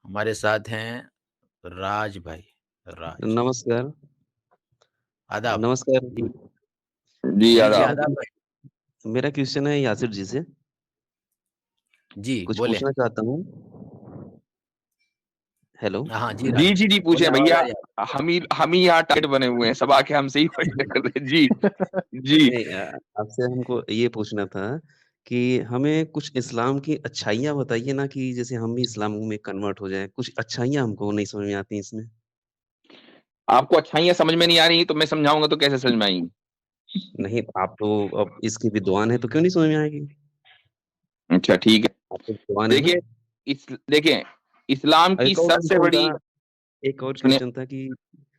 हमारे साथ हैं राज भाई। राज, नमस्कार। आदाब। नमस्कार जी, जी जी, आदाब। आदाब भाई। मेरा क्वेश्चन है यासिर जी से, जी, कुछ बोलें। पूछना चाहता हूँ। हेलो। हाँ, जी जी राज, जी जी बोलें, पूछे आवाज़ आ भैया। रही है हम ही यहाँ टारगेट बने हुए हैं, सब आके हमसे ही क्वेश्चन कर रहे हैं। जी जी। नहीं आपसे हमको ये पूछना था कि हमें कुछ इस्लाम की अच्छाइयाँ बताइए ना, कि जैसे हम भी इस्लाम में कन्वर्ट हो जाएँ। कुछ अच्छाइयाँ हमको नहीं समझ में आती इसमें। आपको अच्छाइयाँ समझ में नहीं आ रही तो मैं समझाऊंगा तो कैसे समझ में आएंगी? नहीं, आप तो अब इसकी विद्वान हैं, तो क्यों नहीं समझ में आएगी? अच्छा ठीक है। आप तो विद्वान हैं ना? देखिए, देखिए, इस्लाम की एक और सबसे क्वेश्चन बड़ी, था एक और सुनिए, क्वेश्चन था कि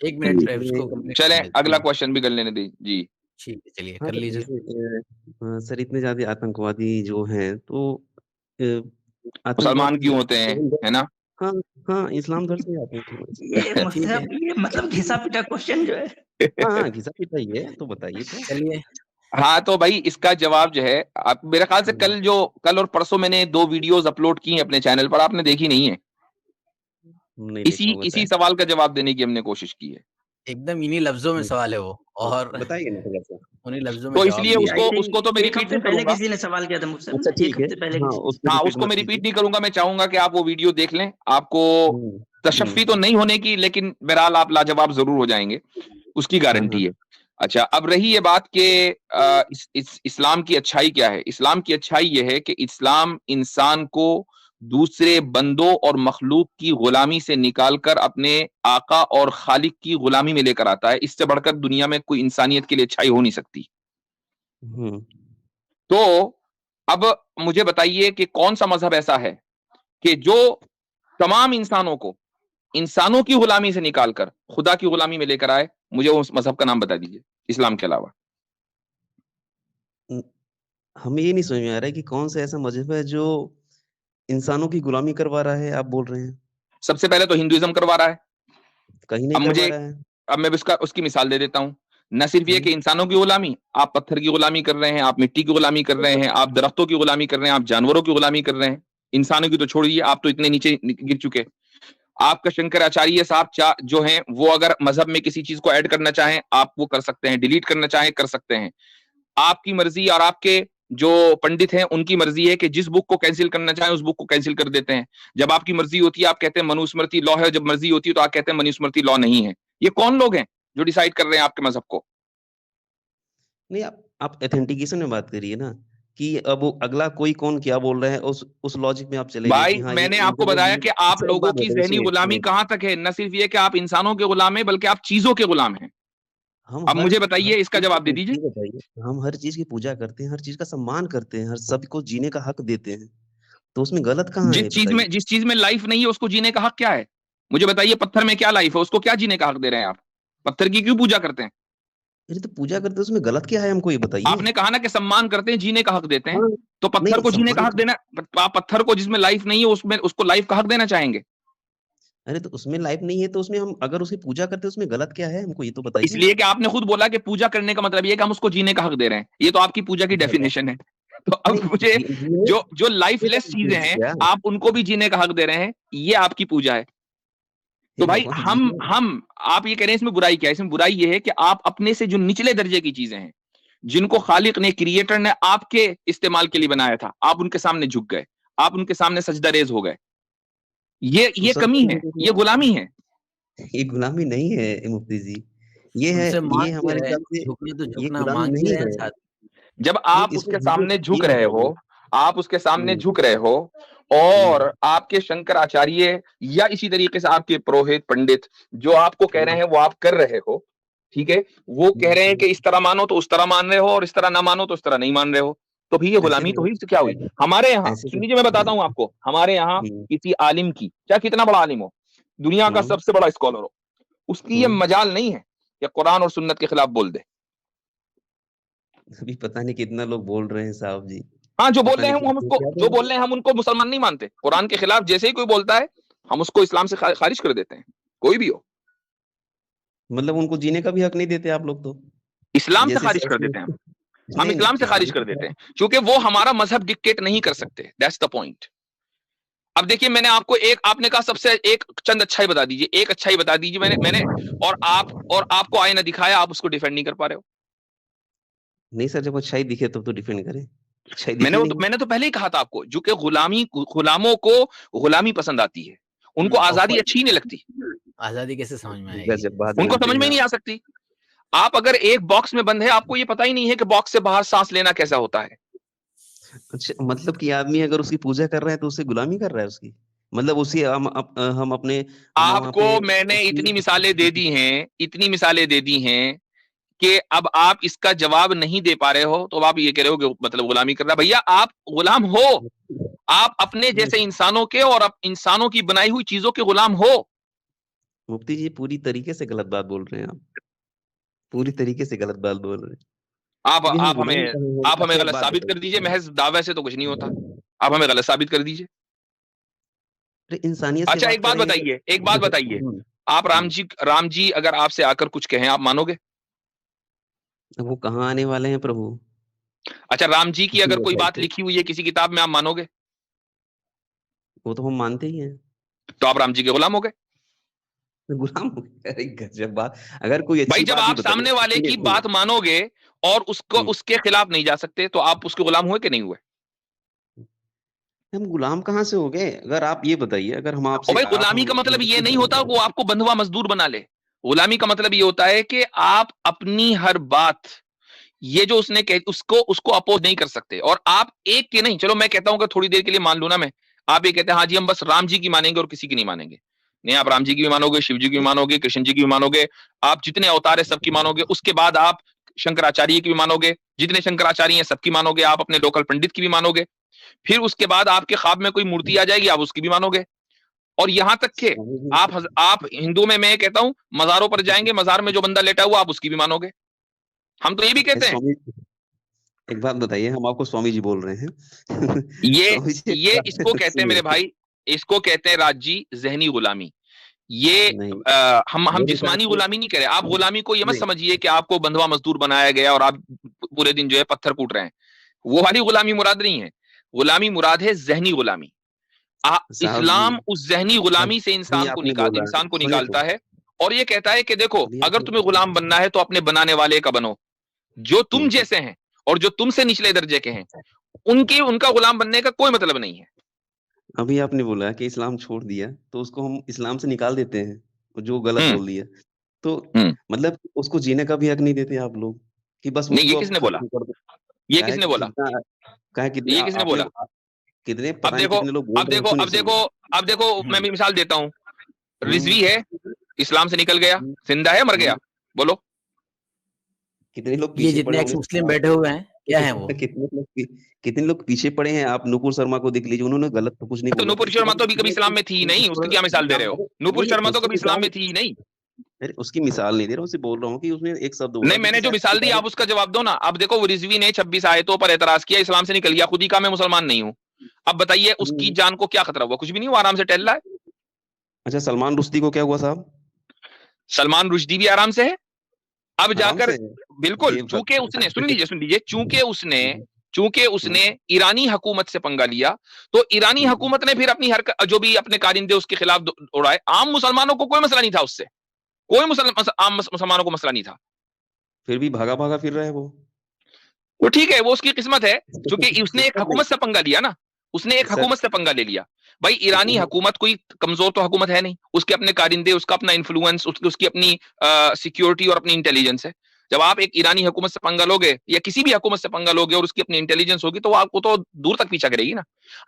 1 मिनट उसको इसमें कंप्लीट चले करने अगला दीजिए। क्वेश्चन भी कर लेने दी जी। ठीक है, चलिए हाँ, कर तो लीजिए। जैसे सर इतने ज़्यादा आतंकवादी जो हैं, तो मुसलमान आतंकवादी क्यों होते हैं, है ना? हाँ, हाँ, इस्लाम धर्म से आते हैं थोड़ा। ठीक है, ये मतलब घिसा-पिटा क्वेश्चन जो है। हाँ, हाँ, घिसा-पिटा ही है, तो बताइए तो। चलिए। हाँ तो भाई इसका जवाब जो है, आप मेरे ख्याल से हुँ, कल और परसों मैंने 2 वीडियोस अपलोड की हैं अपने चैनल पर, आपने देखी नहीं है। नहीं देखा इसी होगा इसी शायद। सवाल का जवाब देने की हमने कोशिश की है। एकदम इन्हीं लफ्ज़ों में हुँ, सवाल है वो, और बताइए ना थोड़ा-सा। उन्हीं लफ्ज़ों में तो जवाब इसलिए भी जी, है। आई उसको तो मैं थिंक 1 रिपीट हफ्ते नहीं पहले करूंगा। किसी ने सवाल किया था मुझसे ना, अच्छा 1 ठीक है। हफ्ते पहले हाँ, किसी उसको हाँ, रिपीट उसको मत मैं रिपीट कीजिए। नहीं करूंगा, मैं चाहूंगा कि आप वो वीडियो देख लें। आपको हुँ, हुँ, तशफ़्फ़ी तो नहीं होने की, लेकिन बहरहाल आप लाजवाब ज़रूर हो जाएँगे, उसकी हाँ, हाँ। गारंटी है। अच्छा, अब रही ये बात कि इस्लाम की अच्छाई क्या है? इस्लाम की अच्छाई ये है कि इस्लाम इंसान को दूसरे बंदों और मखलूक की गुलामी से निकाल कर अपने आका और खालिक की गुलामी में लेकर आता है। इससे बढ़कर दुनिया में कोई इंसानियत के लिए अच्छाई हो नहीं सकती। हुँ, तो अब मुझे बताइए कि कौन-सा मज़हब ऐसा है कि जो तमाम इंसानों को इंसानों की गुलामी से निकालकर खुदा की गुलामी में लेकर आए? मुझे उस मज़हब का नाम बता दीजिए, इस्लाम के अलावा। उम, हमें ये नहीं समझ में आ रहा है कि कौन-सा ऐसा मज़हब है जो इंसानों की गुलामी करवा रहा है, आप बोल रहे हैं? सबसे पहले तो हिंदुइज़्म करवा रहा है। कहीं नहीं अब करवा मुझे रहा है। अब मैं उसकी मिसाल दे देता हूँ। न सिर्फ़ ये हुँ, कि इंसानों की गुलामी, आप पत्थर की गुलामी कर रहे हैं, आप मिट्टी की गुलामी कर रहे हैं, आप दरख्तों की गुलामी कर रहे हैं, आप जानवरों की गुलामी कर रहे हैं। इंसानों की तो छोड़िए, आप तो इतने नीचे गिर चुके। आपका शंकराचार्य साहब जो हैं, वो अगर मज़हब में किसी चीज़ को ऐड करना चाहें, आप वो कर सकते हैं, डिलीट करना चाहें, कर सकते हैं। आपकी मर्जी और आपके जो पंडित हैं उनकी मर्जी है कि जिस बुक को कैंसिल करना चाहें उस बुक को कैंसिल कर देते हैं। जब आपकी मर्जी होती है आप कहते हैं मनुस्मृति लॉ है, जब मर्जी होती है तो आप कहते हैं मनुस्मृति लॉ नहीं है। ये कौन लोग हैं जो डिसाइड कर रहे हैं आपके मजहब को? नहीं आप ऑथेंटिकेशन में बात करिए ना, कि अब वो अगला कोई कौन क्या बोल रहा है, उस लॉजिक में आप चलेंगे भाई कि हाँ, ये मैंने आपको इनके लोग बताया ये कि आप अच्छा एक लोगों बात की बताइए, जहनी सुनिए, गुलामी सुनिए। कहां तक है? न सिर्फ ये कि आप इंसानों के गुलाम हैं बल्कि आप चीजों के गुलाम हैं। हम अब मुझे बताइए, इसका चीज़ जवाब दे की दीजिए। ये बताइए, हम हर चीज़ की पूजा करते हैं, हर चीज़ का सम्मान करते हैं, हर सबको जीने का हक देते हैं, तो उसमें गलत कहाँ है ये बताइए? जिस चीज में लाइफ नहीं है उसको जीने का हक क्या है? मुझे बताइए, पत्थर में क्या लाइफ है, उसको क्या जीने का हक दे रहे हैं आप? पत्थर की क्यों पूजा करते हैं? अरे तो पूजा करते हैं, उसमें गलत क्या है हमको ये बताइए? आपने कहा ना कि सम्मान करते हैं, जीने का हक देते हैं। हाँ, तो पत्थर नहीं को जीने का सम्मान हक देना, आप पत्थर को जिसमें लाइफ नहीं है उसमें उसको लाइफ का हक देना चाहेंगे? अरे तो उसमें लाइफ़ नहीं है, तो उसमें हम अगर उसकी पूजा करते हैं, उसमें गलत क्या है? हमको ये तो तो बताइए। इसलिए कि आपने खुद बोला कि पूजा करने का मतलब ये है कि हम उसको जीने का हक दे रहे हैं। ये तो आपकी पूजा की भगवान डेफिनेशन है। तो अब नहीं मुझे जीने जो जो जीने का लाइफलेस हक चीजें देंगे हैं, क्या? आप उनको भी जीने का हक दे रहे हैं, ये आपकी पूजा है। तो हे भाई भगवान जीने हम आप ये कह रहे हैं इसमें बुराई क्या है? इसमें बुराई ये है कि आप अपने से जो निचले दर्जे की चीजें हैं, जिनको खालिक ने, क्रिएटर ने आपके इस्तेमाल के लिए बनाया था, आप उनके सामने झुक गए, आप उनके सामने सजदा-रेज़ हो गए। तो ये सजदा कमी नहीं है, करना ये गुलामी है। ये गुलामी नहीं है मुफ्ती जी। उनसे ये माँग ही हमारे रहे हैं, हिसाब से झुकना तो ये झुकना, गुलामी माँग ही नहीं रहे हैं है। साथ। जब नहीं आप इसमें उसके सामने ये झुक रहे बताइए हो, आप उसके सामने हुँ, झुक रहे हो हुँ, और आपके शंकराचार्य या इसी तरीके से आपके पुरोहित, पंडित जो आपको कह रहे हुँ, हैं वो आप कर रहे हो, ठीक है? वो कह हुँ, रहे हैं हुँ। कि इस तरह मानो तो उस तरह मान रहे हो और इस तरह ना मानो तो उस तरह नहीं मान रहे हो। तो भी ये ऐसे गुलामी तो तो हुई, तो क्या हुई? हमारे यहाँ ऐसे सुन तो लीजिए, मैं बताता हूँ आपको, हमारे यहाँ हुँ, किसी आलिम की, चाहे कितना बड़ा आलिम हो, दुनिया का हुँ, सबसे बड़ा स्कॉलर हो, उसकी ये हुँ। मजाल नहीं है कि कुरान और सुन्नत के खिलाफ बोल दे। अभी पता नहीं कितना लोग बोल रहे हैं साहब जी। हाँ, जो बोल पता रहे नहीं हैं हम उसको, क्या जो बोल बोल रहे रहे हैं हम उनको मुसलमान नहीं मानते। कुरान के खिलाफ जैसे ही कोई बोलता है, हम उसको इस्लाम से खारिज कर देते हैं, कोई भी हो। हैं? मतलब उनको जीने का भी हक नहीं देते आप लोग तो। इस्लाम से जैसे खारिज सर कर देते हैं हम नहीं, नहीं इस्लाम से खारिज इस्लाम कर से देते खैर हैं, क्योंकि वो हमारा मजहब डिक्टेट नहीं कर सकते। That's the point. अब देखिए, मैंने आपको एक, आपने कहा सबसे एक चंद अच्छाई बता दीजिए, एक अच्छाई बता दीजिए, मैंने और आपको आईना दिखाया, आप उसको डिफेंड नहीं कर पा रहे हो। नहीं सर, जब अच्छाई दिखे तब तो डिफेंड करें, अच्छाई दिखी नहीं। मैंने तो पहले ही कहा था आपको, जो कि गुलामों को गुलामी पसंद आती है, उनको आजादी अच्छी नहीं लगती। आजादी कैसे समझ में आएगी? गजब बात उनको बोलते समझ में हैं ही नहीं आ सकती। आप अगर एक बॉक्स में बंद है, आपको ये पता ही नहीं है कि बॉक्स से बाहर सांस लेना कैसा होता है। अच्छा, मतलब कि आदमी अगर उसकी पूजा कर रहा है तो उससे गुलामी कर रहा है उसकी, मतलब उसी हम अपने वहां आपको पे मैंने उसकी इतनी मिसालें दे दी हैं, इतनी मिसालें दे दी हैं कि अब आप इसका जवाब नहीं दे पा रहे हो, तो आप ये कह रहे हो कि मतलब गुलामी कर रहा है। भैया, आप गुलाम हो, आप अपने जैसे इंसानों के और इंसानों की बनाई हुई चीजों के गुलाम हो। मुफ्ती जी पूरी तरीके से गलत बात बोल रहे हैं आप, पूरी तरीके से गलत बात बोल रहे हैं। क्योंकि हम आप गुलाम हमें कहाँ हैं? आप हमें अच्छा एक गलत बात साबित कर दीजिए, बताइए, महज दावे से तो कुछ नहीं होता। आप हमें गलत साबित कर दीजिए। अरे इंसानियत से अच्छा, बात एक कर बात रहे हैं बताइए, एक बात बताइए, आप हम्म, राम जी अगर आपसे आकर कुछ कहें, आप मानोगे? अब वो कहाँ आने वाले हैं प्रभु? अच्छा, राम जी की किसी अगर कोई बात वेबसाइट पे, लिखी हुई है किसी किताब में, आप मानोगे? वो तो हम मानते ही हैं। तो आप राम जी के गुलाम हो गए। गुलाम हो गए? अरे गजब बात, अगर कोई भाई, अच्छी जब बात भी आप बताइए, सामने वाले सुनिए की सुनिए, बात मानोगे और उसको हम्म, उसके खिलाफ नहीं जा सकते, तो आप उसके गुलाम हुए कि नहीं हुए? हम गुलाम कहाँ से हो गए? अगर आप ये बताइए, अगर हम और आपसे भाई, आप गुलामी हम का मतलब ये नहीं होता आपसे वो आपको बंधुआ मजदूर बना ले। गुलामी का मतलब ये होता है कि आप अपनी हर बात, ये जो उसने कह, उसको उसको अपोज नहीं कर सकते। और आप एक के नहीं, चलो मैं कहता हूं कि थोड़ी देर के लिए मान लू ना मैं, आप ये कहते हैं हाँ जी हम बस राम जी की मानेंगे और किसी की नहीं मानेंगे। नहीं, आप राम जी की भी मानोगे, शिव जी की भी मानोगे, कृष्ण जी की भी मानोगे, आप जितने अवतार है सबकी मानोगे। उसके बाद आप शंकराचार्य की भी मानोगे, जितने शंकराचार्य हैं सबकी मानोगे। आप अपने लोकल पंडित की भी मानोगे। फिर उसके बाद आपके ख्वाब में कोई मूर्ति आ जाएगी, आप उसकी भी मानोगे। और यहां तक के स्वामी जी, आप हिंदू में, मैं कहता हूं, मजारों पर जाएंगे, मजार में जो बंदा लेटा हुआ, आप उसकी भी मानोगे। हम तो ये भी कहते हैं। स्वामी, एक बात बताइए, हम आपको स्वामी जी बोल रहे हैं ये स्वामी जी एक ये इसको बात कहते हैं मेरे सुनिए, भाई, इसको कहते हैं राज जी जहनी गुलामी। ये नहीं हम मेरे ख्याल जिस्मानी से गुलामी नहीं कह रहे। आप गुलामी को ये मत नहीं, समझिए कि आपको बंधुआ मजदूर बनाया गया और आप पूरे दिन जो है पत्थर कूट रहे हैं। वो वाली गुलामी मुराद नहीं है। गुलामी मुराद है जहनी गुलामी। साहब जी, इस्लाम उस जहनी अब गुलामी से सुनिए आपने बोला, इंसान को सुनिए तो निकालता है। और ये कहता है कि देखो, सुनिए अगर तो तुम्हें गुलाम बनना है तो अपने बनाने वाले का बनो। जो तुम ठीक है। जैसे हैं और जो तुमसे निचले दर्जे के हैं, उनका गुलाम बनने का कोई मतलब नहीं है। अभी आपने बोला कि इस्लाम छोड़ दिया तो उसको हम इस्लाम से निकाल देते हैं, जो गलत हम्म। बोल दिया तो हम्म। मतलब उसको जीने का भी हक नहीं देते आप लोग, कि बस नहीं, ये उसको अब किसने बोला? खत्म कर दो। ये क्या है किसने कि बोला? कितना, क्या है कि ये किसने आपने बोला? कितने अब पता नहीं देखो, कितने लोग बोल अब रहे हैं, देखो, सुनिए अब देखो, सुनिए, अब देखो, मैं हम्म, भी मिसाल देता हूं। हम्म, रिजवी है, इस्लाम से निकल गया, जिंदा है, मर हम्म, गया? बोलो। कितने लोग ये पीछे पड़े जितने एक्स होंगे मुस्लिम बैठे हुए हैं, क्या है वो? कितने लोग पीछे पड़े हैं? आप नुपुर शर्मा को देख लीजिए, उन्होंने गलत तो कुछ नहीं तो बोला था, नूपुर उसके शर्मा बाद तो अभी कभी कितने इस्लाम में थी ही नहीं, उसकी क्या मिसाल दे रहे हो? अरे नूपुर नहीं शर्मा तो उसकी कभी इस्लाम मिसाल, में थी ही नहीं। अरे उसकी मिसाल नहीं दे रहा, उसे बोल रहा हूँ कि उसने एक शब्द बोला नहीं, जो कि मैंने जो शायद मिसाल दी, आप उसका जवाब दो ना। अब देखो, वो रिजवी ने 26 आयतों पर एतराज किया, इस्लाम से निकल गया, खुद ही कहा मैं मुसलमान नहीं हूं। अब बताइए, उसकी हम्म, जान को क्या खतरा हुआ? कुछ भी नहीं हुआ, आराम से टहल रहा है। अच्छा सलमान रुश्दी को क्या हुआ साहब? सलमान रुश्दी भी आराम से है। अब आराम जाकर, से? बिल्कुल, ये चूंकि उसने, सुन लीजिए, हम्म, चूंकि हम्म, उसने ईरानी हुकूमत से पंगा लिया, तो ईरानी हम्म। हुकूमत ने फिर अपनी हरकत, जो भी अपने कारिंदे उसके खिलाफ उड़ाए। आम मुसलमानों को कोई मसला नहीं था उससे, कोई आम मुसलमानों को मसला नहीं था। फिर भी भागा भागा फिर रहा है वो। वो ठीक है, वो उसकी किस्मत है, क्योंकि उसने एक किस्मत नहीं हुकूमत से पंगा लिया ना। उसने एक सर, हुकूमत से पंगा ले लिया। भाई, ईरानी वो हुकूमत कोई कमजोर तो हुकूमत है नहीं, उसके अपने कारिंदे, उसका अपना इन्फ्लुएंस, उसकी अपनी सिक्योरिटी और अपनी इंटेलिजेंस है। जब आप एक ईरानी हुकूमत से पंगा लोगे या किसी भी हुकूमत से पंगा लोगे और उसकी अपनी इंटेलिजेंस होगी, तो आपको तो दूर तक पीछा करेगी ना।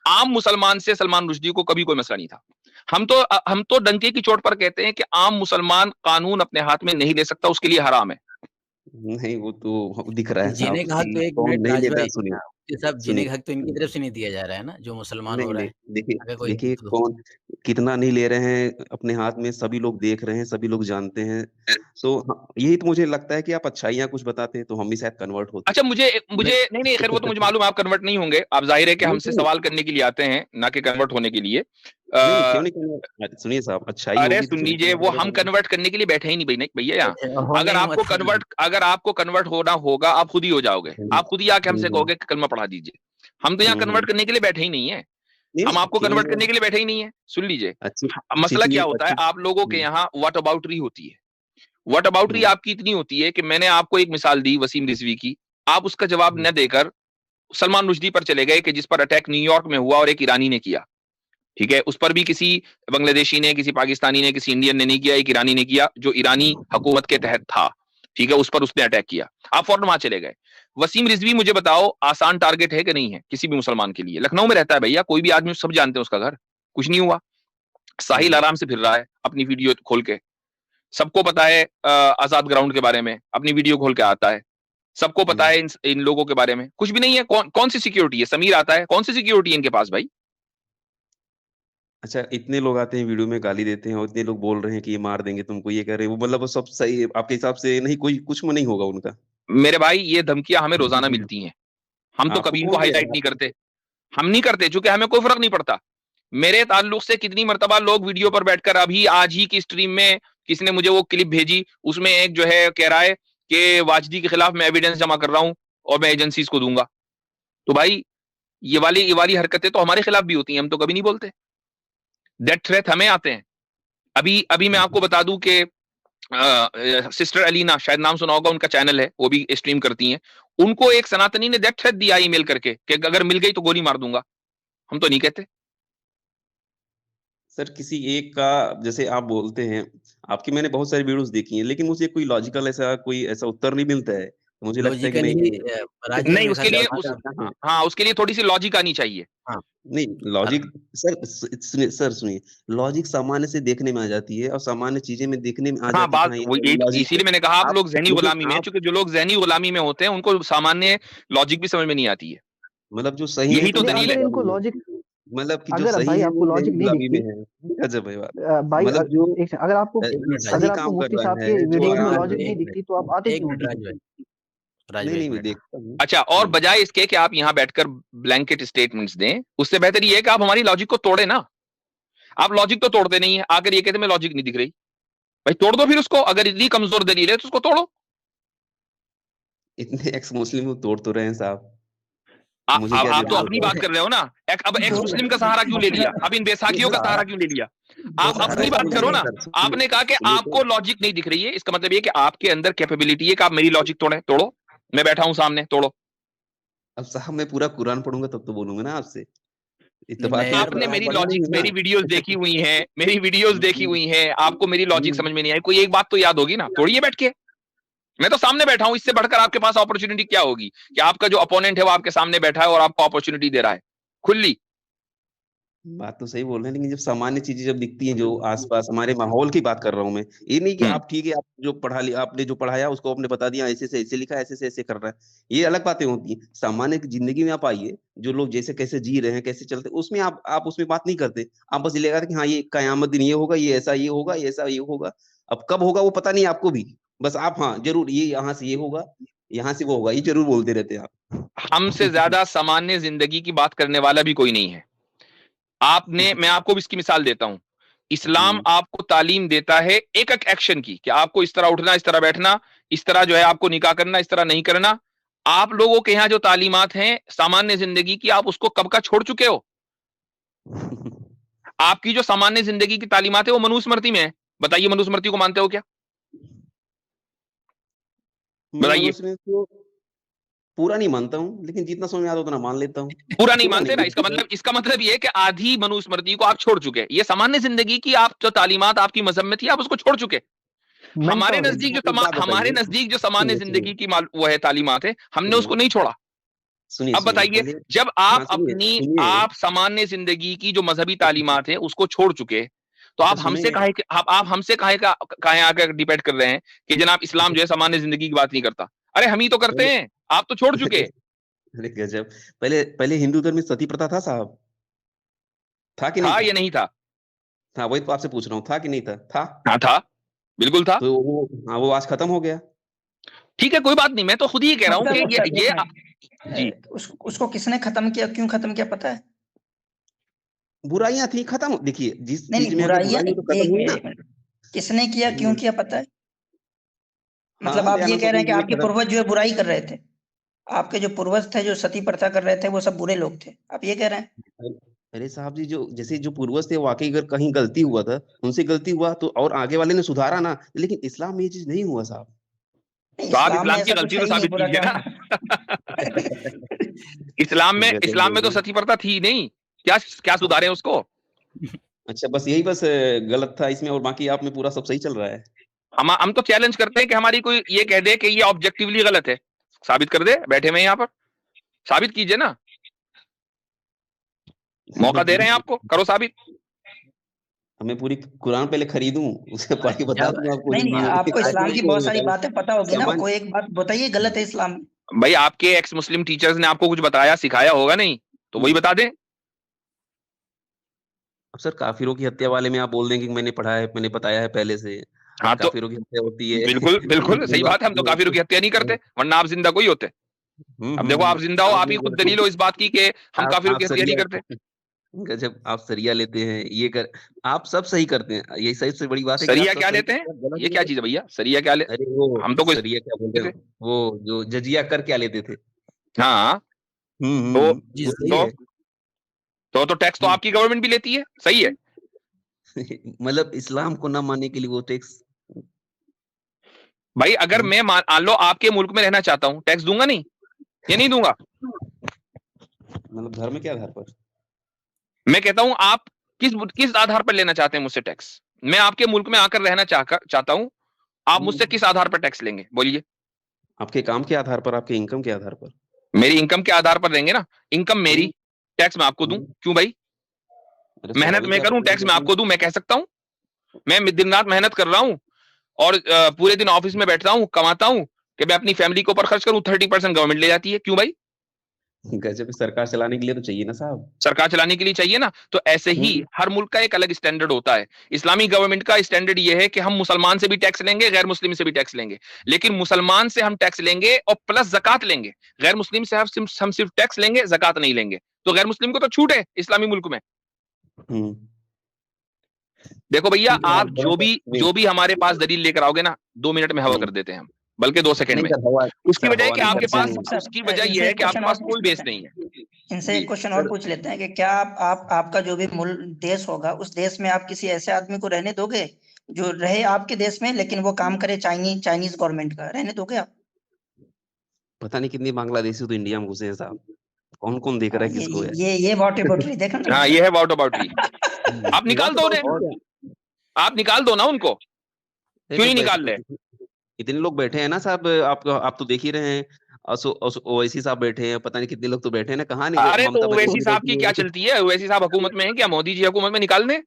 आम मुसलमान से सलमान रुश्दी को कभी कोई मसला नहीं था। हम तो डंके की चोट पर कहते हैं कि आम मुसलमान कानून अपने हाथ में नहीं ले सकता, उसके लिए हराम है। नहीं, वो तो दिख रहा है जीने साहब का हक कि तो एक कौन मिनट नहीं राज लेता है। भाई, सुनिए ये सब जीने सुनिए, का हक तो इनकी तरफ से नहीं दिया जा रहा है ना, जो मुसलमान हो नहीं रहा नहीं, है। देखिए अगर कोई देखिए हिंदू, कौन कितना नहीं ले रहे हैं अपने हाथ में, सभी लोग देख रहे हैं, सभी लोग जानते हैं। तो यही तो मुझे लगता है कि आप अच्छाइयाँ कुछ बताते तो हम भी शायद कन्वर्ट होते। अच्छा, मुझे मैं मुझे नहीं नहीं, खैर वो तो मुझे मालूम है, आप कन्वर्ट नहीं होंगे। आप जाहिर है कि नहीं हमसे क्यों, सवाल करने के लिए आते हैं, ना कि कन्वर्ट होने के लिए। नहीं आ, क्यों नहीं कन्वर्ट, सुनिए साहब, अच्छाई अरे होगी तो सुन फिर लीजिए, वो हम कन्वर्ट करने के लिए बैठे ही नहीं भाई, नहीं भैया यहाँ। होने ही मत दीजिए। अगर आपको कन्वर्ट होना होगा, आप खुद ही हो जाओगे। आप खुद ही आके हमसे कहोगे कि कलमा पढ़ा दीजिए। हम तो यहाँ कन्वर्ट करने के लिए बैठे ही नहीं है। हम आपको ठीक कन्वर्ट है। करने के लिए बैठे ही नहीं है। सुन लीजिए, अच्छी मसला चीज़ क्या है, होता है, अच्छी आप लोगों के हुँ, यहाँ व्हाट अबाउटरी होती है। व्हाट अबाउटरी हुँ, आपकी इतनी होती है कि मैंने आपको एक मिसाल दी वसीम रिजवी की, आप उसका जवाब हुँ, न देकर सलमान रुश्दी पर चले गए कि जिस पर अटैक न्यूयॉर्क में हुआ और एक ईरानी ने किया। ठीक है, उस पर भी किसी बांग्लादेशी ने, किसी पाकिस्तानी ने, किसी इंडियन ने नहीं किया, एक ईरानी ने किया जो ईरानी हुकूमत के तहत था। ठीक है, उस पर उसने अटैक किया, आप फौरन वहां चले गए। वसीम रिजवी मुझे बताओ आसान टारगेट है कि नहीं है किसी भी मुसलमान के लिए? लखनऊ में रहता है भैया, कोई भी आदमी, सब जानते हैं उसका घर, कुछ नहीं हुआ। साहिल हुँ, आराम से फिर रहा है अपनी वीडियो खोल के, सबको पता है आजाद ग्राउंड के बारे में, अपनी वीडियो खोल के आता है, सबको पता हुँ। है इन लोगों के बारे में, कुछ भी नहीं है। कौन सी सिक्योरिटी है? समीर आता है, कौन सी सिक्योरिटी है इनके पास भाई? अच्छा, इतने लोग आते हैं वीडियो में गाली देते हैं और इतने लोग बोल रहे हैं कि ये मार देंगे तुमको, ये कह रहे हैं, वो मतलब वो सब सही है आपके हिसाब से? नहीं, कोई कुछ में नहीं होगा उनका। मेरे भाई ये धमकियां हमें रोजाना मिलती हैं, हम तो आपको कभी इनको कौन दे रहा हाईलाइट है? नहीं आपको करते। हम नहीं करते क्योंकि हमें कोई फर्क नहीं पड़ता। मेरे ताल्लुक से कितनी मर्तबा लोग वीडियो पर बैठकर, अभी आज ही की स्ट्रीम में किसी ने मुझे वो क्लिप भेजी, उसमें एक जो है कह रहा है कि वाजदी के खिलाफ मैं एविडेंस जमा कर रहा हूं और मैं एजेंसीज को दूंगा। तो भाई ये वाली हरकतें तो हमारे खिलाफ भी होती हैं, हम तो कभी नहीं बोलते। डेथ थ्रेट हमें आते हैं। अभी अभी मैं आपको बता दूं कि सिस्टर अलीना, शायद नाम सुना होगा, उनका चैनल है, वो भी स्ट्रीम करती हैं। उनको एक सनातनी ने डेथ थ्रेट दिया ईमेल करके कि अगर मिल गई तो गोली मार दूंगा। हम तो नहीं कहते। सर किसी एक का जैसे आप बोलते हैं, आपकी मैंने बहुत सारी वीडियोज़ देखी हैं, लेकिन मुझे कोई लॉजिकल ऐसा कोई ऐसा उत्तर नहीं मिलता है। तो मुझे लगता है कि लॉजिकली नहीं राज भाई नहीं, मेरे उसके ख्याल से लिए बात उस आप हाँ, हाँ, उसके लिए थोड़ी सी लॉजिक आनी चाहिए। हाँ, नहीं हर लॉजिक सर सुनिए सर सुनिए, लॉजिक सामान्य से देखने में आ जाती है और सामान्य चीज़ें में देखने में आ हाँ, जाती है कि बात हाँ, ये वो तो यही तो, लॉजिक है। इसीलिए मैंने कहा आप आप लोग ज़हनी लेकिन गुलामी में हैं, आप क्योंकि जो लोग ज़हनी गुलामी में होते हैं उनको सामान्य लॉजिक भी समझ में नहीं आती है। मतलब जो सही है यही तो तो वो नहीं, दलील अगर है। इनको गुलामी लॉजिक, में, मतलब कि जो अगर सही भाई है आपको वो ज़हनी लॉजिक नहीं गुलामी में दिखती, है। गज़ब है बात। भाई मतलब जो एक सेकंड, एक मिनट राज अगर सही भाई, आपको काम कर मुफ्ती रहा साहब है, के जो वीडियोस में आराम राज लॉजिक भाई नहीं एक मिनट, दिखती तो आप आते एक क्यों मिनट नहीं? राज भाई, राज नहीं, भाई एक नहीं मैं मिनट, हाँ। देखता हूँ। अच्छा, और हुँ। बजाय इसके कि आप यहाँ बैठकर ब्लैंकेट स्टेटमेंट्स दें, उससे बेहतर ये है कि आप हमारी लॉजिक को तोड़े ना। आप लॉजिक तो तोड़ते नहीं है, आकर ये कहते मैं लॉजिक नहीं दिख रही। भाई तोड़ दो फिर उसको, अगर इतनी कमजोर दलील है तो उसको तोड़ो। इतने एक्स मुस्लिम को तोड़ तो रहे हैं साहब। मुझे क्या आप तो ज़रूरत अपनी है? बात कर रहे हो ना। अब एक्स दो मुस्लिम का सहारा क्यों ले लिया? अब इन बैसाखियों का सहारा सहारा क्यों ले लिया? आप सहारा अपनी बात इसलिए करो नहीं ना। सर, सुनिए आपने कहा कि सुनिए तो आपको लॉजिक नहीं दिख रही है, इसका मतलब ये कि आपके अंदर कैपेबिलिटी है कि आप मेरी लॉजिक तोड़े। तोड़ो, मैं बैठा हूं सामने, तोड़ो। अब साहब मैं पूरा कुरान पढ़ूँगा तब तो बोलूँगा ना आपसे। नहीं मैं इत्तेफ़ाक़ियत यार तो आपने आपने राज मेरी पढ़ा नहीं लॉजिक, है ना। मेरी वीडियोस देखी हुई हैं, मेरी वीडियोस देखी हुँ, हुई हैं, आपको मेरी लॉजिक हुँ। समझ में नहीं आई, कोई एक बात तो याद होगी ना। तोड़िए बैठ के। मैं तो सामने बैठा हूं, इससे बढ़कर आपके पास अपॉर्चुनिटी क्या होगी कि आपका जो अपोनेंट है वो आपके सामने बैठा है और आपको अपॉर्चुनिटी दे रहा है खुली। बात तो सही बोल रहे हैं, लेकिन जब सामान्य चीज़ें जब दिखती हैं जो आस-पास हमारे माहौल की बात कर रहा हूँ मैं। ये नहीं कि हम्म आप ठीक है, आप जो पढ़ा लिया आपने जो पढ़ाया उसको आपने बता दिया ऐसे से ऐसे लिखा, ऐसे से ऐसे कर रहा है। ये अलग बातें होती हैं। सामान्य ज़िंदगी में आप आइए, जो लोग जैसे कैसे जी रहे हैं, कैसे चलते हैं, उसमें आप उसमें बात नहीं करते। आप बस ये लगाते कि हाँ, ये कयामत दिन ये होगा, ये होगा, ये ऐसा ये होगा। अब कब होगा वो पता नहीं आपको भी। बस आप हाँ, ज़रूर ये यहाँ से ये होगा, यहाँ से वो होगा, ये ज़रूर बोलते रहते हैं आप। हमसे ज्यादा सामान्य जिंदगी की बात करने वाला भी कोई नहीं है। मैं आपको भी इसकी मिसाल देता हूं। इस्लाम हुँ। आपको तालीम देता है एक एक एक्शन की कि आपको इस तरह उठना, इस तरह बैठना, इस तरह जो है आपको निकाह करना, इस तरह नहीं करना। आप लोगों के यहाँ जो तालीमात हैं सामान्य जिंदगी की, आप उसको कब का छोड़ चुके हो? आपकी जो सामान्य जिंदगी की तालीमात है वो मनुस्मृति में है। बताइए, मनुस्मृति को मानते हो क्या? मैं बताइए। मनुस्मृति को पूरा नहीं मानता हूँ, लेकिन जितना समझ में आता है उतना मान लेता हूँ। पूरा नहीं पूरा मानते नहीं ना, बिल्कुल इसका मतलब ये है कि आधी मनुस्मृति को आप छोड़ चुके। ये सामान्य जिंदगी की आप जो तालीमात आपकी मजहब में थी, आप उसको छोड़ चुके। मेंटोर है। हमारे नजदीक जो सामान्य सुनिए, सुनिए, जिंदगी की वो है तालीमात है, हमने सुनिए, उसको नहीं छोड़ा। सुनिए, अब सुनिए, बताइए, पहले जब हाँ, सुनिए, सुनिए, आप सामान्य जिंदगी की जो मजहबी तालीमात है उसको छोड़ चुके, तो अच्छा आप हमसे सुनेंगे? आप हमसे काहे आकर डिबेट कर रहे हैं कि जनाब इस्लाम जो है सामान्य जिंदगी की बात नहीं करता? अरे हम ही तो करते पहले हैं, आप तो छोड़ चुके। अरे गज़ब! पहले पहले हिंदू धर्म में सती प्रथा था साहब, था कि नहीं था था? या नहीं था? हाँ, वही तो आपसे पूछ रहा हूँ, था कि नहीं था? था। हाँ था, बिल्कुल था। तो वो हाँ, वो आज खत्म हो गया। ठीक है, कोई बात नहीं, मैं तो खुद ही कह रहा हूँ मतलब कि एक ये मिनट, जी। उसको किसने खत्म किया, क्यों खत्म किया पता है? बुराइयाँ थी, खत्म देखिए, जिस नहीं चीज़ नहीं, में अगर बुराइयां बुराई हो तो नहीं, खत्म एक हुई मिनट ना। एक मिनट, किसने किया, क्यों हुँ, किया पता है? मतलब हाँ, आप ये दयानंद कह रहे हैं कि सरस्वती जी ने आपके खत्म पूर्वज जो है बुराई कर रहे थे, आपके जो पूर्वज थे जो सती प्रथा कर रहे थे वो सब बुरे लोग थे, आप ये कह रहे हैं? अरे साहब जी, जो जैसे जो पूर्वज थे वाकई अगर कहीं गलती हुआ था, उनसे गलती हुआ तो और आगे वाले ने सुधारा ना, लेकिन इस्लाम में ये चीज नहीं हुआ साहब। नहीं, तो आप इस्लाम में इस्लाम की ऐसा कुछ गलती है तो ही नहीं साबित बुरा कीजिए ना। करना। इस्लाम में तो सती प्रथा थी नहीं, क्या क्या सुधारे उसको? अच्छा, बस यही बस गलत था इसमें, और बाकी आप में पूरा सब सही चल रहा है। हम तो चैलेंज करते हैं कि हमारी कोई ये कह दे कि ये ऑब्जेक्टिवली गलत है, साबित कर दे, बैठे हुए यहाँ पर, साबित कीजिए ना, मौका दे रहे हैं आपको, करो साबित। हमें पूरी कुरान पहले खरीदूं, उसे पढ़ के बता दूं आपको नहीं नहीं, हिंदी में। आपको इस्लाम की बहुत सारी बातें पता होगी ना, सामान्य कोई एक बात बताइए गलत है इस्लाम में। भाई आपके एक्स मुस्लिम टीचर्स ने आपको कुछ बताया सिखाया होगा नहीं, तो वही बता दें। अब सर काफिरों की हत्या वाले में आप बोल देंगे कि मैंने पढ़ा है, मैंने बताया है पहले से, हाँ तो काफिरों की हत्या होती है। बिल्कुल बिल्कुल सही बात है, हम तो काफिरों की हत्या नहीं करते, वरना आप जिंदा कोई होते। अब देखो आप जिंदा हो, आप ही खुद दलील हो इस बात की कि हम काफिरों की हत्या नहीं करते। जब आप सरिया लेते हैं, ये कर, आप सब सही करते हैं, यही सबसे बड़ी बात है कि सरिया आप सब क्या सही लेते हैं, करते हैं, गलत ये नहीं क्या करते। चीज है भैया, सरिया क्या ले, अरे वो हम तो कोई सरिया क्या बोलते हैं, वो जो जजिया कर क्या लेते थे। हाँ तो जी सही तो है। तो टैक्स तो आपकी गवर्नमेंट भी लेती है, सही है। मतलब इस्लाम को ना मानने के लिए वो टैक्स। भाई अगर मैं मान लो आपके मुल्क में रहना चाहता हूँ, टैक्स दूंगा नहीं, ये नहीं दूंगा। मतलब घर में क्या आधार पर? मैं कहता हूं आप किस आधार पर लेना चाहते हैं मुझसे टैक्स, मैं आपके मुल्क में आकर रहना चाहता हूं, आप मुझसे किस आधार पर टैक्स लेंगे बोलिए? आपके काम के आधार पर, आपके इनकम के आधार पर। मेरी इनकम के आधार पर लेंगे ना, इनकम मेरी, टैक्स मैं आपको दूं, क्यों भाई? अरे सर, मेहनत अभी मैं क्या करूं, टैक्स मैं आपको दूं, मैं कह सकता हूं? मैं दिन रात मेहनत कर रहा हूं और पूरे दिन ऑफिस में बैठता हूं, कमाता हूं कि मैं अपनी फैमिली के ऊपर खर्च करूं, 30% गवर्नमेंट ले जाती है, क्यों भाई? गजब, सरकार चलाने के लिए तो चाहिए ना साहब। सरकार चलाने के लिए चाहिए ना, तो ऐसे ही हर मुल्क का एक अलग स्टैंडर्ड होता है। इस्लामी गवर्नमेंट का स्टैंडर्ड ये है कि हम मुसलमान से भी टैक्स लेंगे, गैर मुस्लिम से भी टैक्स लेंगे, लेकिन मुसलमान से हम टैक्स लेंगे और प्लस जकात लेंगे, गैर मुस्लिम से हम सिर्फ टैक्स लेंगे, जकात नहीं लेंगे। तो गैर मुस्लिम को तो छूट है इस्लामी मुल्क में। देखो भैया, आप जो भी हमारे पास दलील लेकर आओगे ना, 2 मिनट में हवा कर देते हैं हम, बल्कि 2 सेकंड में। उसकी वजह है कि आपके पास, उसकी वजह यह है कि आपके पास कोई बेस नहीं है। इनसे एक क्वेश्चन और पूछ लेते हैं कि क्या आपका जो भी देश होगा, उस देश में आप किसी ऐसे आदमी को रहने दोगे जो रहे आपके देश में लेकिन वो काम करे चाइनीज गवर्नमेंट का, रहने दोगे आप? पता नहीं कितनी बांग्लादेशी तो इंडिया में घुसे हैं साहब, कौन कौन देख रहा है किसको है। ये वाटर देखा ना। हाँ, ये है वाटर बॉटली। आप निकाल दो उन्हें, आप निकाल दो ना उनको, क्यों नहीं निकाल रहे? इतने लोग बैठे हैं ना साहब, आप तो देख ही रहे हैं, ओवैसी साहब बैठे हैं, पता नहीं कितने लोग तो बैठे हैं ना, कहाँ नहीं? अरे तो ओवैसी साहब की क्या चलती है, ओवैसी साहब हुकूमत में है क्या, मोदी जी हुकूमत में निकाल दें?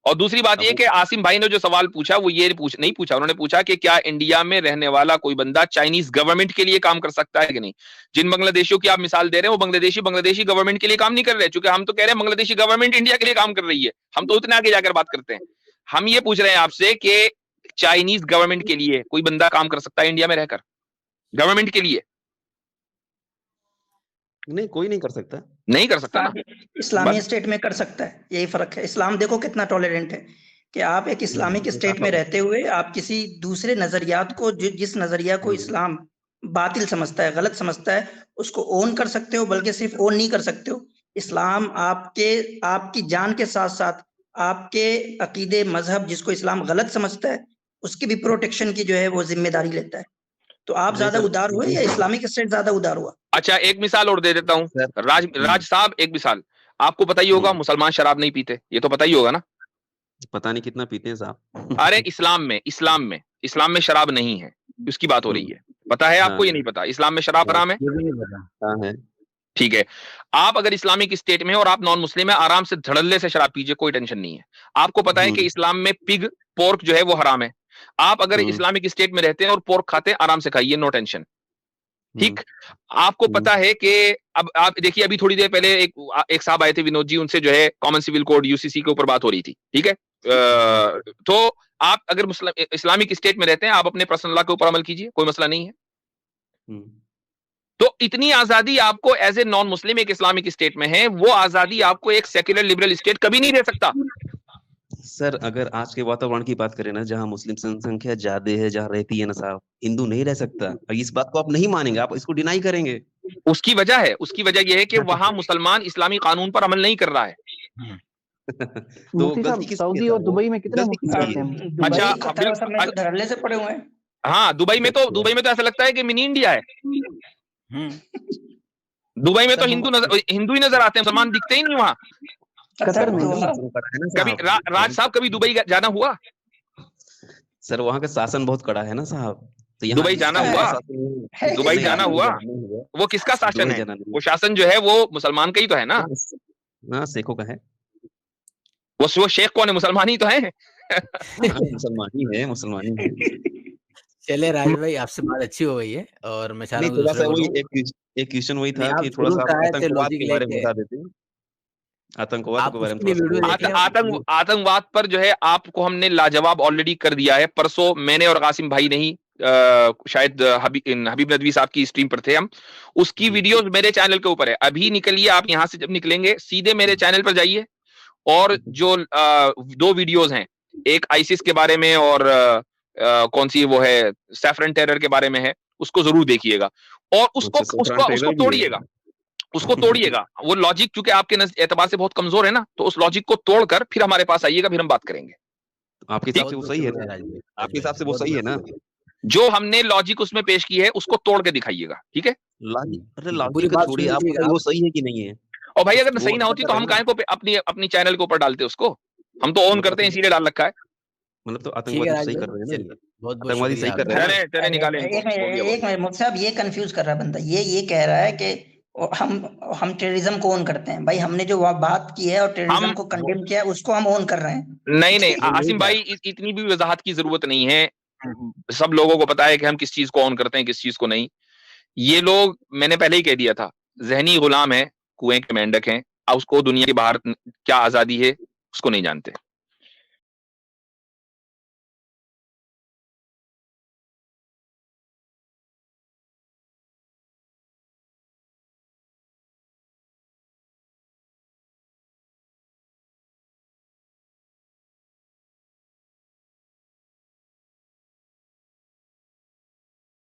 और दूसरी बात ये कि आसिम भाई ने जो सवाल पूछा वो ये नहीं पूछा, उन्होंने पूछा कि क्या इंडिया में रहने वाला कोई बंदा चाइनीज गवर्नमेंट के लिए काम कर सकता है कि नहीं। जिन बांग्लादेशियों की आप मिसाल दे रहे हैं वो बांग्लादेशी गवर्नमेंट के लिए काम नहीं कर रहे, क्योंकि हम तो कह रहे हैं बांग्लादेशी गवर्नमेंट इंडिया के लिए काम कर रही है, हम तो उतने आगे जाकर बात करते हैं। हम ये पूछ रहे हैं आपसे कि चाइनीज गवर्नमेंट के लिए कोई बंदा काम कर सकता है इंडिया में रहकर, गवर्नमेंट के लिए? नहीं, कोई नहीं कर सकता, नहीं कर सकता ना। इस्लामी स्टेट में कर सकता है, यही फर्क है। इस्लाम देखो कितना टॉलरेंट है कि आप एक इस्लामिक स्टेट में रहते हुए आप किसी दूसरे नजरियात को, जिस नजरिया को इस्लाम बातिल समझता है, गलत समझता है, उसको ओन कर सकते हो, बल्कि सिर्फ ओन नहीं कर सकते हो, इस्लाम आपकी जान के साथ साथ आपके अकीदे मजहब जिसको इस्लाम गलत समझता है उसकी भी प्रोटेक्शन की जो है वो जिम्मेदारी लेता है। तो आप ज्यादा उदार हुए या इस्लामिक स्टेट ज्यादा उदार हुआ? अच्छा, एक मिसाल और दे देता हूँ राज साहब, एक मिसाल आपको पता ही होगा, मुसलमान शराब नहीं पीते, ये तो पता ही होगा ना? पता नहीं कितना पीते हैं साहब। अरे इस्लाम में शराब नहीं है, उसकी बात हो रही है, पता है आपको? ये नहीं पता इस्लाम में शराब हराम है? ठीक है, आप अगर इस्लामिक स्टेट में और आप नॉन मुस्लिम है, आराम से धड़ल्ले से शराब पीजिए, कोई टेंशन नहीं है। आपको पता है कि इस्लाम में पिग, पोर्क जो है वो हराम है, आप अगर इस्लामिक स्टेट में रहते हैं और पोर्क खाते हैं, आराम से खाइए, नो टेंशन। ठीक, आपको पता है कि अब आप देखिए, अभी थोड़ी देर पहले एक साहब आए थे, विनोद जी, उनसे जो है कॉमन सिविल कोड यूसीसी के ऊपर बात हो रही थी, ठीक है? तो आप अगर इस्लामिक स्टेट में रहते हैं, आप अपने पर्सनल लॉ के ऊपर अमल कीजिए, कोई मसला नहीं है। तो इतनी आजादी आपको एज ए नॉन मुस्लिम एक इस्लामिक स्टेट में है, वो आजादी आपको एक सेक्युलर लिबरल स्टेट कभी नहीं दे सकता। सर, अगर आज के वातावरण की बात करें ना, जहां मुस्लिम जनसंख्या ज्यादा है, जहां रहती है ना साहब, हिंदू नहीं रह सकता। इस बात को आप नहीं मानेंगे, आप इसको डिनाई करेंगे। उसकी वजह यह है कि वहां मुसलमान इस्लामी कानून पर अमल नहीं कर रहा है। तो मुफ्ती साहब गलती किसकी सऊदी है और सर? दुबई में कितने गलती मुफ्ती किसकी जाते है? हैं? दुबई, अच्छा, कतर और सब में तो धड़ल्ले से पड़े हुए हैं। हाँ, दुबई में तो ऐसा लगता है कि मिनी इंडिया है। दुबई में तो हिंदू ही नजर आते हैं, मुसलमान दिखते ही नहीं वहां। कतर में कभी राज साहब कभी दुबई जाना हुआ? सर वहाँ का शासन बहुत कड़ा है ना साहब, तो यहाँ दुबई जाना जिसका हुआ? शासन नहीं है, दुबई नहीं, जाना नहीं, हुआ? नहीं हुआ। वो किसका शासन दुबई है? जाना नहीं वो शासन जो है वो मुसलमान का ही तो है ना। हाँ, शेखों का है। वो शेख कौन है? मुसलमान ही तो है। हाँ, मुसलमान ही है, मुसलमान ही है। चलिए राज भाई, आपसे बात अच्छी हो गई है और मैं चाह रहा नहीं, हूँ थोड़ा दूसरे सा को वही लूं। एक क्वेश्चन वही नहीं, था आप कि थोड़ा शुरू सा से आए थे आतंकवाद लॉजिक के बारे में लेके, बता देते हैं। आतंकवाद आप के बारे में उसके लिए थोड़ा सा वीडियो बोल देखें। देते हैं। आतंकवाद पर जो है आपको हमने लाजवाब ऑलरेडी कर दिया है। परसों मैंने और कासिम भाई नहीं, शायद हबीब नदवी साहब की स्ट्रीम पर थे हम, उसकी वीडियोस मेरे चैनल के ऊपर है। अभी निकलिए, आप यहां से जब निकलेंगे सीधे मेरे चैनल पर जाइए और जो 2 वीडियोस हैं, एक आईसिस के बारे में और कौन सी वो है सैफरन टेरर के बारे में है, उसको जरूर देखिएगा और उसको तोड़िएगा, उसको तोड़िएगा। वो लॉजिक चूंकि आपके एतबार से बहुत कमजोर है ना, तो उस लॉजिक को तोड़कर फिर हमारे पास आइएगा, फिर हम बात करेंगे। आपके हिसाब से वो सही है ना? आपके हिसाब से वो सही है ना? जो हमने लॉजिक उसमें पेश की है उसको तोड़ के दिखाइएगा, ठीक है? अरे लॉजिक को छोड़िए, आप बताइए वो सही है कि नहीं है? और भाई अगर सही ना होती तो हम काहे को अपनी चैनल के ऊपर डालते उसको? हम तो ऑन करते हैं, इसीलिए डाल रखा है। मतलब तो आतंकवादी सही कर रहे हैं ना? बहुत आतंकवादी सही कर रहे हैं। चले निकालें। एक मिनट मुफ्ती साहब, ये कंफ्यूज कर रहा है बंदा। ये कह रहा है कि हम टेररिज्म को ऑन करते हैं। भाई हमने जो बात की है और टेररिज्म को कंडेम किया है, उसको हम ऑन कर रहे हैं। नहीं आसिम भाई, इतनी भी वजाहत की जरूरत नहीं है। सब लोगों को पता है कि हम किस चीज को ऑन करते हैं, किस चीज को नहीं। ये लोग, मैंने पहले ही कह दिया था, जहनी गुलाम है, कुएं के मेंढक हैं। उसको दुनिया के बाहर क्या आजादी है उसको नहीं जानते।